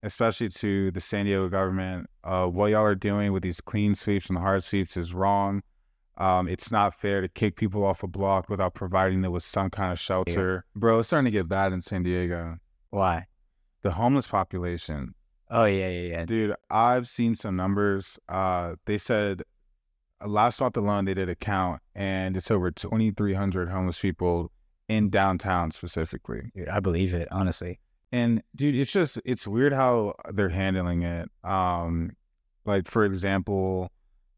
especially to the San Diego government. What y'all are doing with these clean sweeps and hard sweeps is wrong. It's not fair to kick people off a block without providing them with some kind of Yeah. shelter. Bro, it's starting to get bad in San Diego. Why? The homeless population. Oh, yeah. Dude, I've seen some numbers. They said last month alone, they did a count, and it's over 2,300 homeless people in downtown specifically. Dude, I believe it, honestly. And dude, it's weird how they're handling it. Like for example,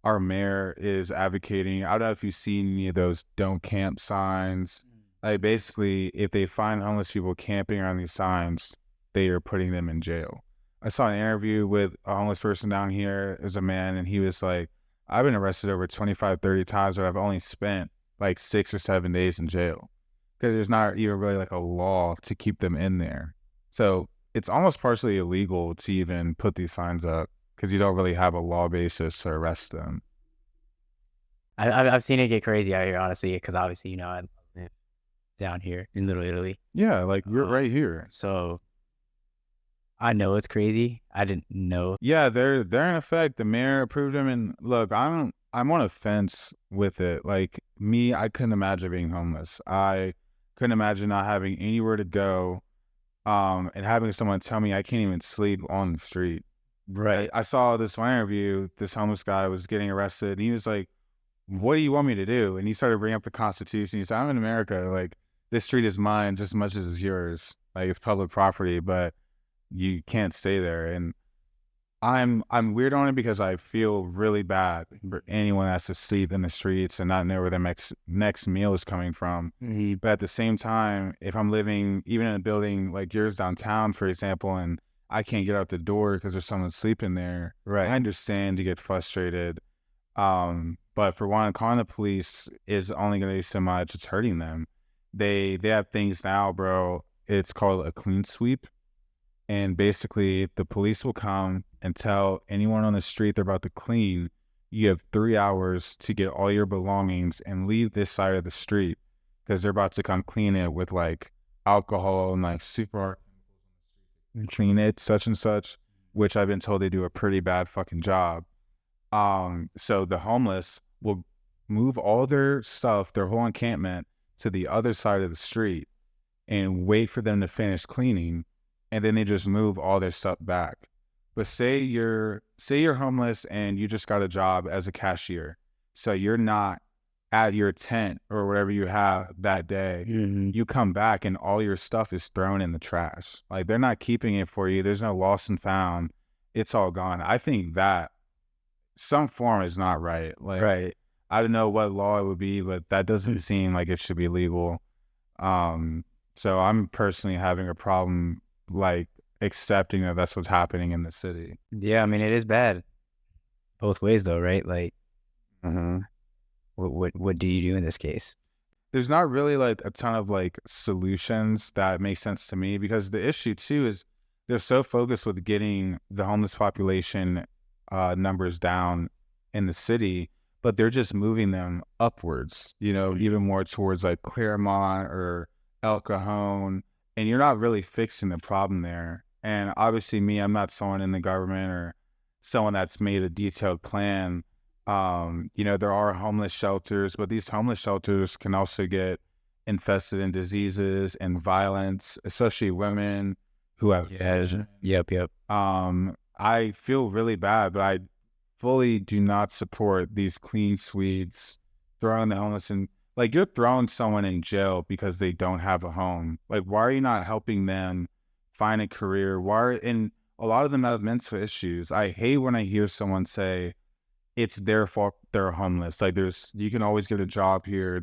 our mayor is advocating, I don't know if you've seen any of those don't camp signs. Like basically, if they find homeless people camping around these signs, they are putting them in jail. I saw an interview with a homeless person down here. It was a man, and he was like, I've been arrested over 25, 30 times, but I've only spent like 6 or 7 days in jail because there's not even really like a law to keep them in there. So it's almost partially illegal to even put these signs up because you don't really have a law basis to arrest them. I've seen it get crazy out here, honestly, because obviously, I live down here in Little Italy. Yeah, like we're right here. So I know it's crazy. I didn't know. Yeah, they're in effect. The mayor approved them, and look, I'm on a fence with it. Like me, I couldn't imagine being homeless. I couldn't imagine not having anywhere to go, and having someone tell me I can't even sleep on the street. Right. I saw this one interview. This homeless guy was getting arrested, and he was like, "What do you want me to do?" And he started bringing up the Constitution. He said, "I'm in America. Like this street is mine just as much as it's yours. Like it's public property, but you can't stay there." And I'm weird on it because I feel really bad for anyone that has to sleep in the streets and not know where their next meal is coming from. Mm-hmm. But at the same time, if I'm living even in a building like yours downtown, for example, and I can't get out the door because there's someone sleeping there, Right. I understand to get frustrated. But for one, calling the police is only going to do so much. It's hurting them. They have things now, bro. It's called a clean sweep. And basically, the police will come and tell anyone on the street they're about to clean, you have 3 hours to get all your belongings and leave this side of the street because they're about to come clean it with like alcohol and like super and clean it, such and such, which I've been told they do a pretty bad fucking job. So the homeless will move all their stuff, their whole encampment, to the other side of the street and wait for them to finish cleaning, and then they just move all their stuff back. But say you're homeless and you just got a job as a cashier, so you're not at your tent or whatever you have that day. Mm-hmm. You come back and all your stuff is thrown in the trash. Like they're not keeping it for you. There's no lost and found. It's all gone. I think that some form is not right. Like Right. I don't know what law it would be, but that doesn't seem like it should be legal. So I'm personally having a problem like accepting that that's what's happening in the city. Yeah, I mean, it is bad both ways, though, right? Like, Mm-hmm. what do you do in this case? There's not really like a ton of like solutions that make sense to me because the issue too is they're so focused with getting the homeless population numbers down in the city, but they're just moving them upwards, even more towards like Claremont or El Cajon, and you're not really fixing the problem there. And obviously me, I'm not someone in the government or someone that's made a detailed plan. There are homeless shelters, but these homeless shelters can also get infested in diseases and violence, especially women who have children. Yep. I feel really bad, but I fully do not support these clean sweeps, throwing the homeless in. Like, you're throwing someone in jail because they don't have a home. Like, why are you not helping them find a career? And a lot of them have mental issues. I hate when I hear someone say, it's their fault they're homeless. Like you can always get a job here,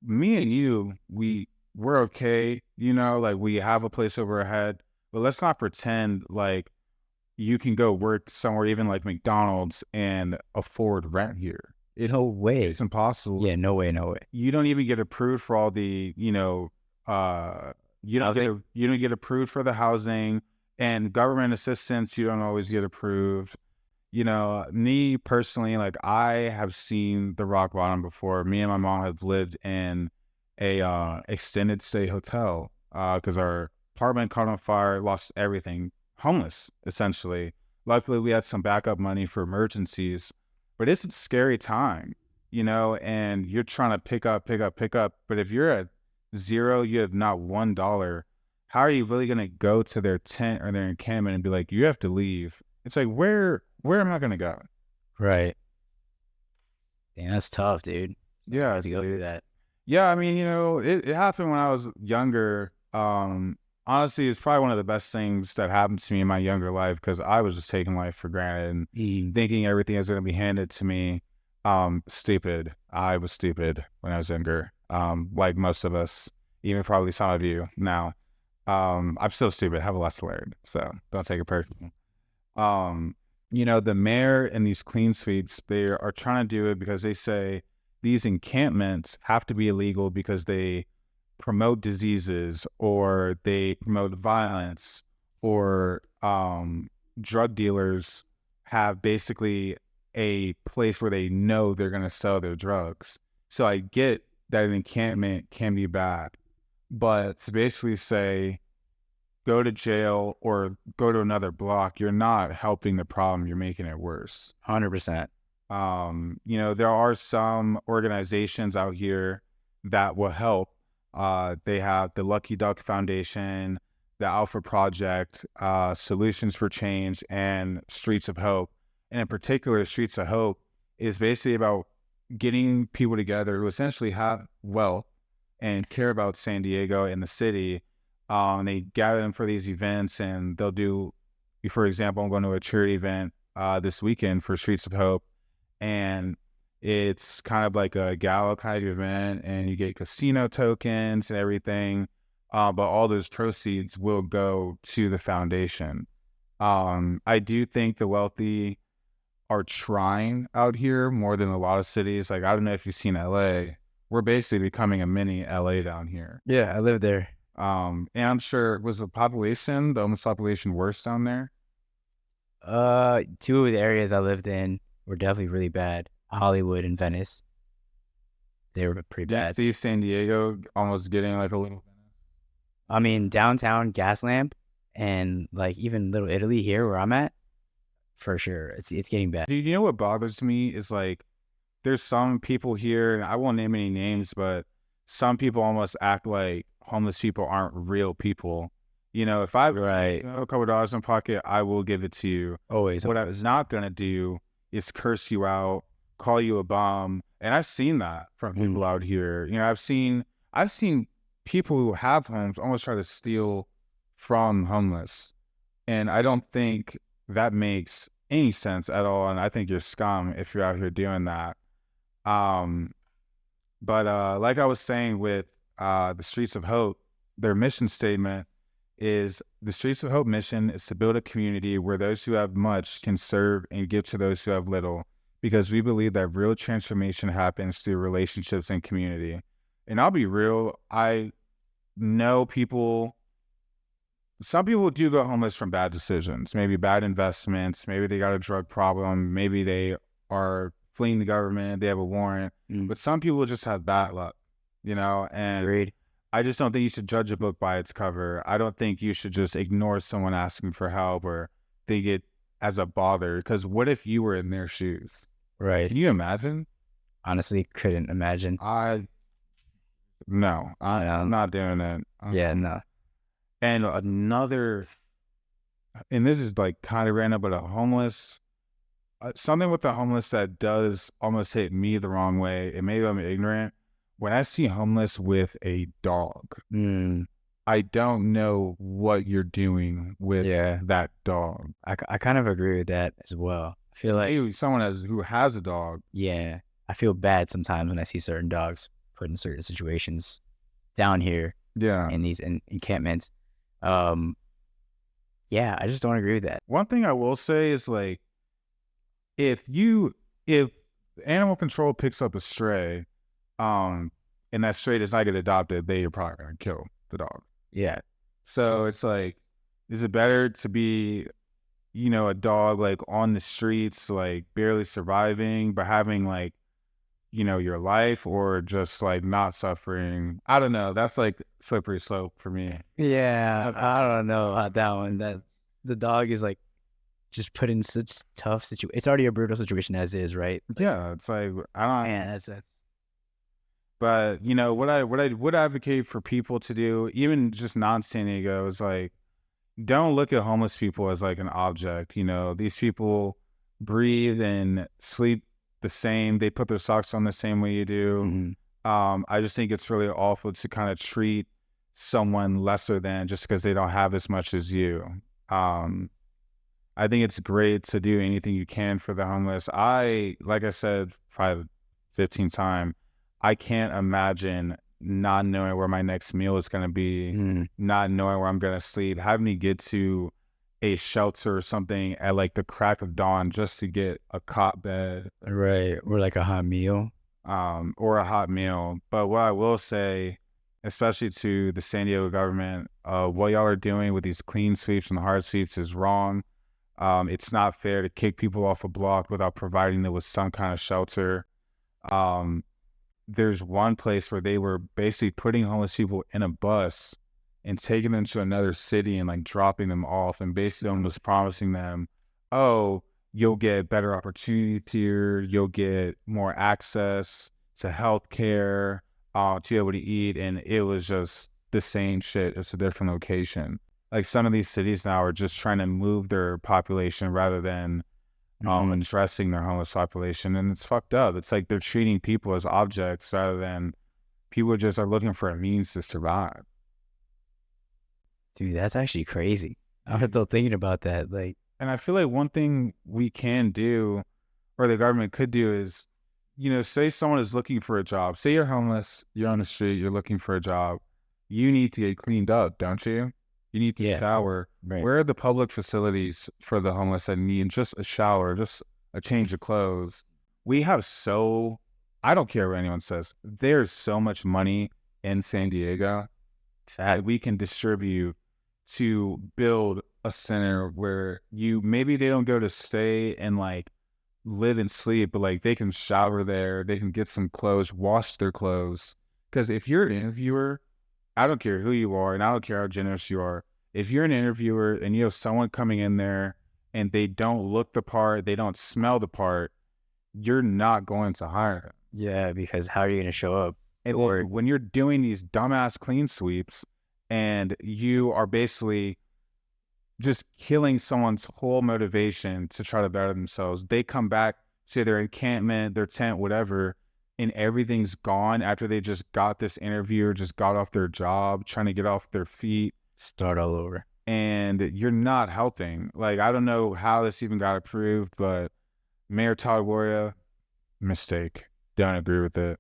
Me and you, we're okay, like we have a place over our head, but let's not pretend like you can go work somewhere, even like McDonald's, and afford rent here. No way. It's impossible. Yeah, no way. You don't even get approved for all the, you don't get approved for the housing and government assistance. You don't always get approved. Me personally, like I have seen the rock bottom before. Me and my mom have lived in a extended stay hotel because our apartment caught on fire, lost everything, homeless, essentially. Luckily, we had some backup money for emergencies, but it's a scary time, and you're trying to pick up, pick up, pick up. But if you're at zero, you have not $1. How are you really going to go to their tent or their encampment and be like, you have to leave? It's like, where am I going to go? Right. Damn, that's tough, dude. Yeah, To go through that. Yeah, I mean, it happened when I was younger. Honestly, it's probably one of the best things that happened to me in my younger life because I was just taking life for granted and thinking everything is going to be handed to me. Stupid. I was stupid when I was younger. Like most of us, even probably some of you now. I'm still stupid. I have a lot to learn, so don't take it personal. The mayor and these clean sweeps, they are trying to do it because they say these encampments have to be illegal because they promote diseases or they promote violence or drug dealers have basically a place where they know they're going to sell their drugs. So I get that an encampment can be bad, but to basically say, go to jail or go to another block, you're not helping the problem. You're making it worse. 100%. There are some organizations out here that will help. They have the Lucky Duck Foundation, the Alpha Project, Solutions for Change, and Streets of Hope. And in particular, Streets of Hope is basically about getting people together who essentially have wealth and care about San Diego and the city. They gather them for these events, and they'll do, for example, I'm going to a charity event this weekend for Streets of Hope, and it's kind of like a gala kind of event, and you get casino tokens and everything, but all those proceeds will go to the foundation. I do think the wealthy are trying out here more than a lot of cities. Like, I don't know if you've seen LA. We're basically becoming a mini LA down here. Yeah, I live there. And I'm sure, was the homeless population worse down there? Two of the areas I lived in were definitely really bad. Hollywood and Venice. They were pretty bad. See San Diego almost getting like a little. I mean, downtown Gaslamp and like even Little Italy here where I'm at, for sure, it's getting bad. Dude, you know what bothers me is like, there's some people here, and I won't name any names, but some people almost act like homeless people aren't real people. If I have a couple of dollars in my pocket, I will give it to you. Always. What I was not going to do is curse you out, call you a bum. And I've seen that from people out here. I've seen people who have homes almost try to steal from homeless. And I don't think that makes any sense at all. And I think you're scum if you're out here doing that. But like I was saying with the Streets of Hope, their mission statement is the Streets of Hope mission is to build a community where those who have much can serve and give to those who have little, because we believe that real transformation happens through relationships and community. And I'll be real, I know some people do go homeless from bad decisions, maybe bad investments, maybe they got a drug problem, maybe they are fleeing the government, they have a warrant, but some people just have bad luck, and Agreed. I just don't think you should judge a book by its cover. I don't think you should just ignore someone asking for help or think it as a bother, because what if you were in their shoes? Right. Can you imagine? Honestly, couldn't imagine. I'm not doing it. Yeah, no. And this is like kind of random, but something with the homeless that does almost hit me the wrong way, and maybe I'm ignorant. When I see homeless with a dog, I don't know what you're doing with that dog. I kind of agree with that as well. I feel like someone who has a dog. Yeah, I feel bad sometimes when I see certain dogs put in certain situations down here. Yeah, in these encampments. Yeah, I just don't agree with that. One thing I will say is like, if animal control picks up a stray, and that stray does not get adopted, they are probably gonna kill the dog. Yeah. So it's like, is it better to be, a dog like on the streets, like barely surviving, but having like, your life, or just like not suffering? I don't know. That's like slippery slope for me. Yeah, I don't know about that one. the dog is like just put in such tough situation. It's already a brutal situation as is, right? Like, Yeah, it's like I don't. man, that's But you know what I would advocate for people to do, even just non-San Diego, is like don't look at homeless people as like an object. You know, these people breathe and sleep the same. They put their socks on the same way you do. mhm. I just think it's really awful to kind of treat someone lesser than just because they don't have as much as you. Um, I think it's great to do anything you can for the homeless. Like I said, probably 15 times, I can't imagine not knowing where my next meal is going to be, Mm, not knowing where I'm going to sleep, having to get to a shelter or something at like the crack of dawn just to get a cot bed, right. Or like a hot meal. or a hot meal. But what I will say, especially to the San Diego government, what y'all are doing with these clean sweeps and hard sweeps is wrong. It's not fair to kick people off a block without providing them with some kind of shelter. Um, there's one place where they were basically putting homeless people in a bus and taking them to another city and like dropping them off and basically almost promising them, oh, you'll get better opportunities here, you'll get more access to health care, to be able to eat. And it was just the same shit, just a different location. Like some of these cities now are just trying to move their population rather than Mhm. addressing their homeless population, and it's fucked up. It's like they're treating people as objects rather than people just are looking for a means to survive. Dude, that's actually crazy. I was still thinking about that. Like, And I feel like one thing we can do, or the government could do, is, you know, say someone is looking for a job. Say you're homeless, you're on the street, you're looking for a job. You need to get cleaned up, don't you? You need to yeah, shower. right. Where are the public facilities for the homeless that need just a shower, just a change of clothes? We have I don't care what anyone says, there's so much money in San Diego that we Facts. can distribute to build a center where maybe they don't go to stay and like live and sleep, but like they can shower there, they can get some clothes, wash their clothes. Because if you're an interviewer, I don't care who you are, and I don't care how generous you are. If you're an interviewer and you have someone coming in there and they don't look the part, they don't smell the part, you're not going to hire them. Yeah, because how are you gonna show up to And work? then when you're doing these dumbass clean sweeps and you are basically just killing someone's whole motivation to try to better themselves, they come back to their encampment, their tent, whatever, and everything's gone after they just got this interview or just got off their job, trying to get off their feet, Start all over. and you're not helping. Like, I don't know how this even got approved, but Mayor Todd Warria, mistake. Don't agree with it.